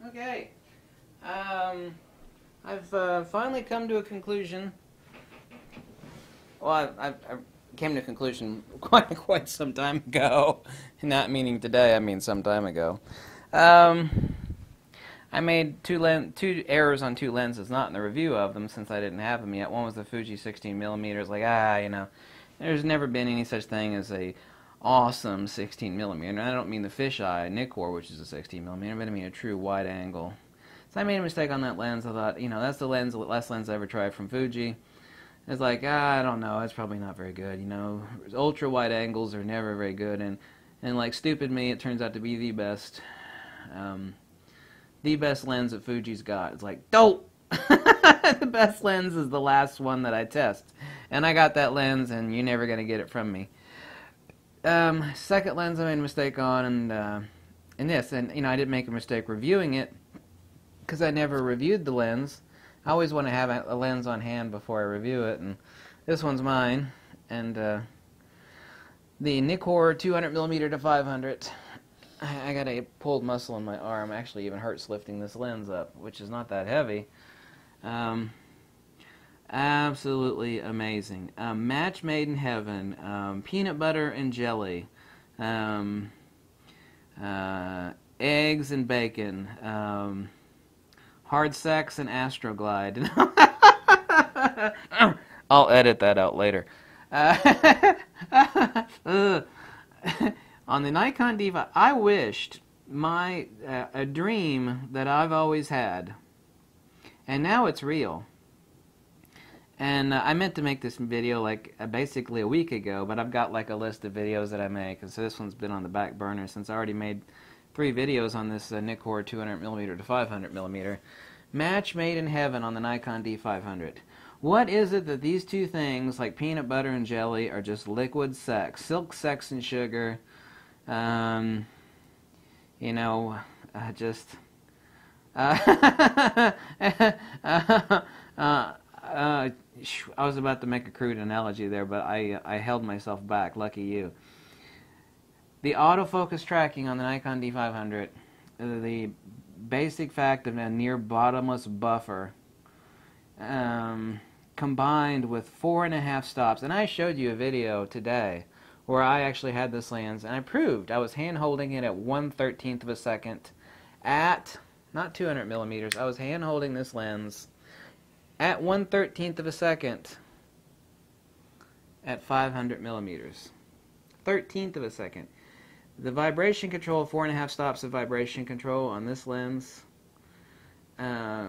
Okay. I've finally come to a conclusion. Well, I came to a conclusion quite some time ago. Not meaning today, I mean some time ago. I made two errors on two lenses, not in the review of them since I didn't have them yet. One was the Fuji 16mm. Like, there's never been any such thing as a awesome 16mm. And I don't mean the fisheye Nikkor, which is a 16mm, but I mean a true wide angle. So I made a mistake on that lens. I thought, that's the last lens I ever tried from Fuji. It's like, I don't know, it's probably not very good. Ultra wide angles are never very good, and like stupid me, it turns out to be the best lens that Fuji's got. It's like, dope! The best lens is the last one that I test. And I got that lens, and you're never going to get it from me. Second lens I made a mistake on, and I didn't make a mistake reviewing it, because I never reviewed the lens. I always want to have a lens on hand before I review it, and this one's mine. And the Nikkor 200mm to 500. I got a pulled muscle in my arm. Actually, even hurts lifting this lens up, which is not that heavy. Absolutely amazing. Match made in heaven. Peanut butter and jelly. Eggs and bacon. Hard sex and Astroglide. I'll edit that out later. On the Nikon Diva, I wished a dream that I've always had, and now it's real. And I meant to make this video basically a week ago, but I've got a list of videos that I make, and so this one's been on the back burner since I already made 3 videos on this Nikkor 200mm to 500mm. Match made in heaven on the Nikon D500. What is it that these two things, like peanut butter and jelly, are just liquid sex? Silk, sex, and sugar. I was about to make a crude analogy there, but I held myself back. Lucky you. The autofocus tracking on the Nikon D500, the basic fact of a near bottomless buffer, combined with 4.5 stops, and I showed you a video today where I actually had this lens, and I proved I was hand holding it at 1/13 of a second at, not 200mm, I was hand holding this lens at 1/13 of a second at 500mm. 1/13 of a second. The vibration control, 4.5 stops of vibration control on this lens,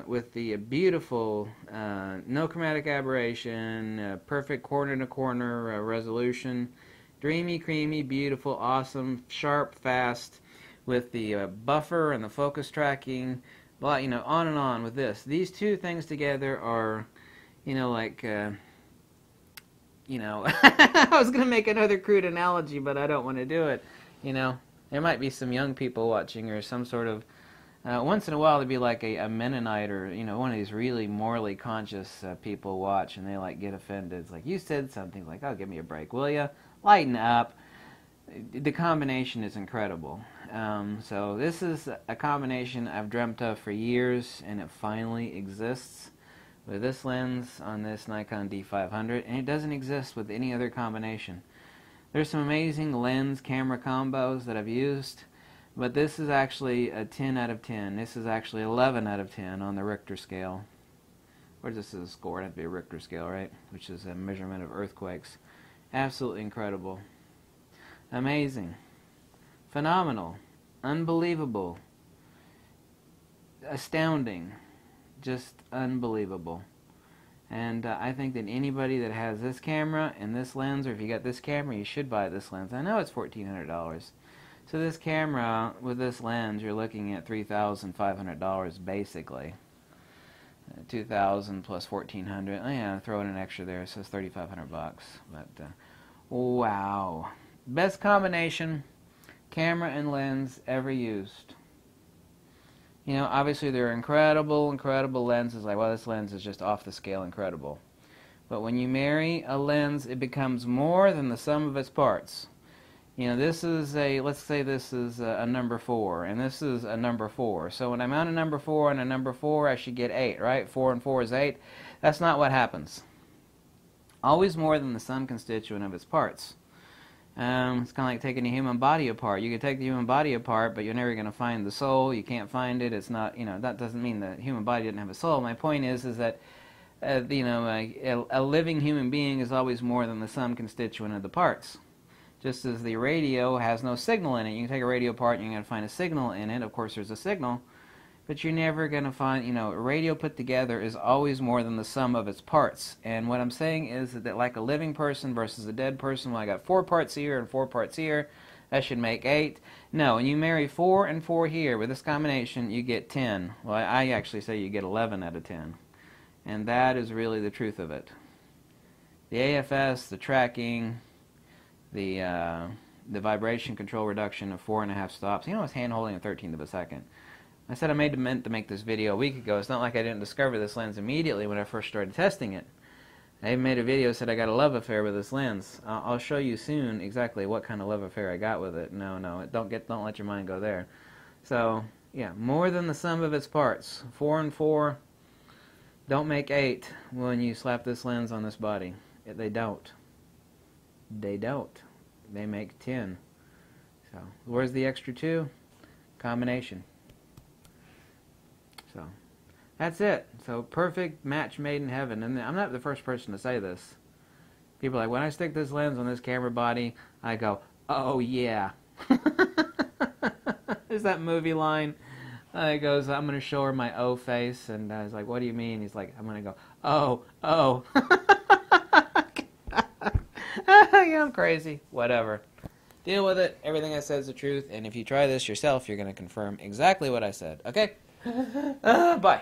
with the beautiful no chromatic aberration, perfect corner-to-corner resolution, dreamy, creamy, beautiful, awesome, sharp, fast, with the buffer and the focus tracking, on and on with this. These two things together are, I was going to make another crude analogy, but I don't want to do it. There might be some young people watching, or some sort of, once in a while there'd be like a Mennonite, or, one of these really morally conscious people watch, and they get offended. It's like, you said something, like, oh, give me a break, will ya? Lighten up. The combination is incredible. So this is a combination I've dreamt of for years, and it finally exists with this lens on this Nikon D500, and it doesn't exist with any other combination. There's some amazing lens camera combos that I've used, but this is actually a 10 out of 10. This is actually 11 out of 10 on the Richter scale. Where's this is a score? It'd have to be a Richter scale, right? Which is a measurement of earthquakes. Absolutely incredible. Amazing. Phenomenal. Unbelievable. Astounding. Just unbelievable. And I think that anybody that has this camera and this lens, or if you got this camera, you should buy this lens. I know it's $1,400. So this camera with this lens, you're looking at $3,500 basically. $2,000 plus $1,400. Oh yeah, throw in an extra there, so it's $3,500 bucks. But wow, best combination, camera and lens ever used. Obviously there are incredible lenses. Like, well, this lens is just off the scale incredible. But when you marry a lens, it becomes more than the sum of its parts. This is let's say this is a number 4, and this is a number 4. So when I'm on a number 4 and a number 4, I should get 8, right? 4 and 4 is 8. That's not what happens. Always more than the sum constituent of its parts. It's kind of like taking a human body apart. You can take the human body apart, but you're never going to find the soul. You can't find it. It's not, that doesn't mean the human body didn't have a soul. My point is that, a living human being is always more than the sum constituent of the parts. Just as the radio has no signal in it. You can take a radio apart and you're going to find a signal in it. Of course, there's a signal. But you're never going to find, a radio put together is always more than the sum of its parts. And what I'm saying is that like a living person versus a dead person, well, I got 4 parts here and 4 parts here, that should make 8. No, when you marry 4 and 4 here with this combination, you get 10. Well, I actually say you get 11 out of 10. And that is really the truth of it. The AFS, the tracking, the vibration control reduction of 4.5 stops. I was hand-holding a 1/13 of a second. I said I meant to make this video a week ago. It's not like I didn't discover this lens immediately when I first started testing it. I even made a video that said I got a love affair with this lens. I'll show you soon exactly what kind of love affair I got with it. No, don't let your mind go there. So, yeah, more than the sum of its parts. 4 and 4 don't make 8 when you slap this lens on this body. They don't. They don't. They make 10. So, where's the extra 2? Combination. So, that's it. So, perfect match made in heaven. And I'm not the first person to say this. People are like, when I stick this lens on this camera body, I go, oh yeah. There's that movie line. He goes, I'm going to show her my O face. And I was like, what do you mean? He's like, I'm going to go, oh. Yeah, I'm crazy. Whatever. Deal with it. Everything I said is the truth. And if you try this yourself, you're going to confirm exactly what I said. Okay? Bye.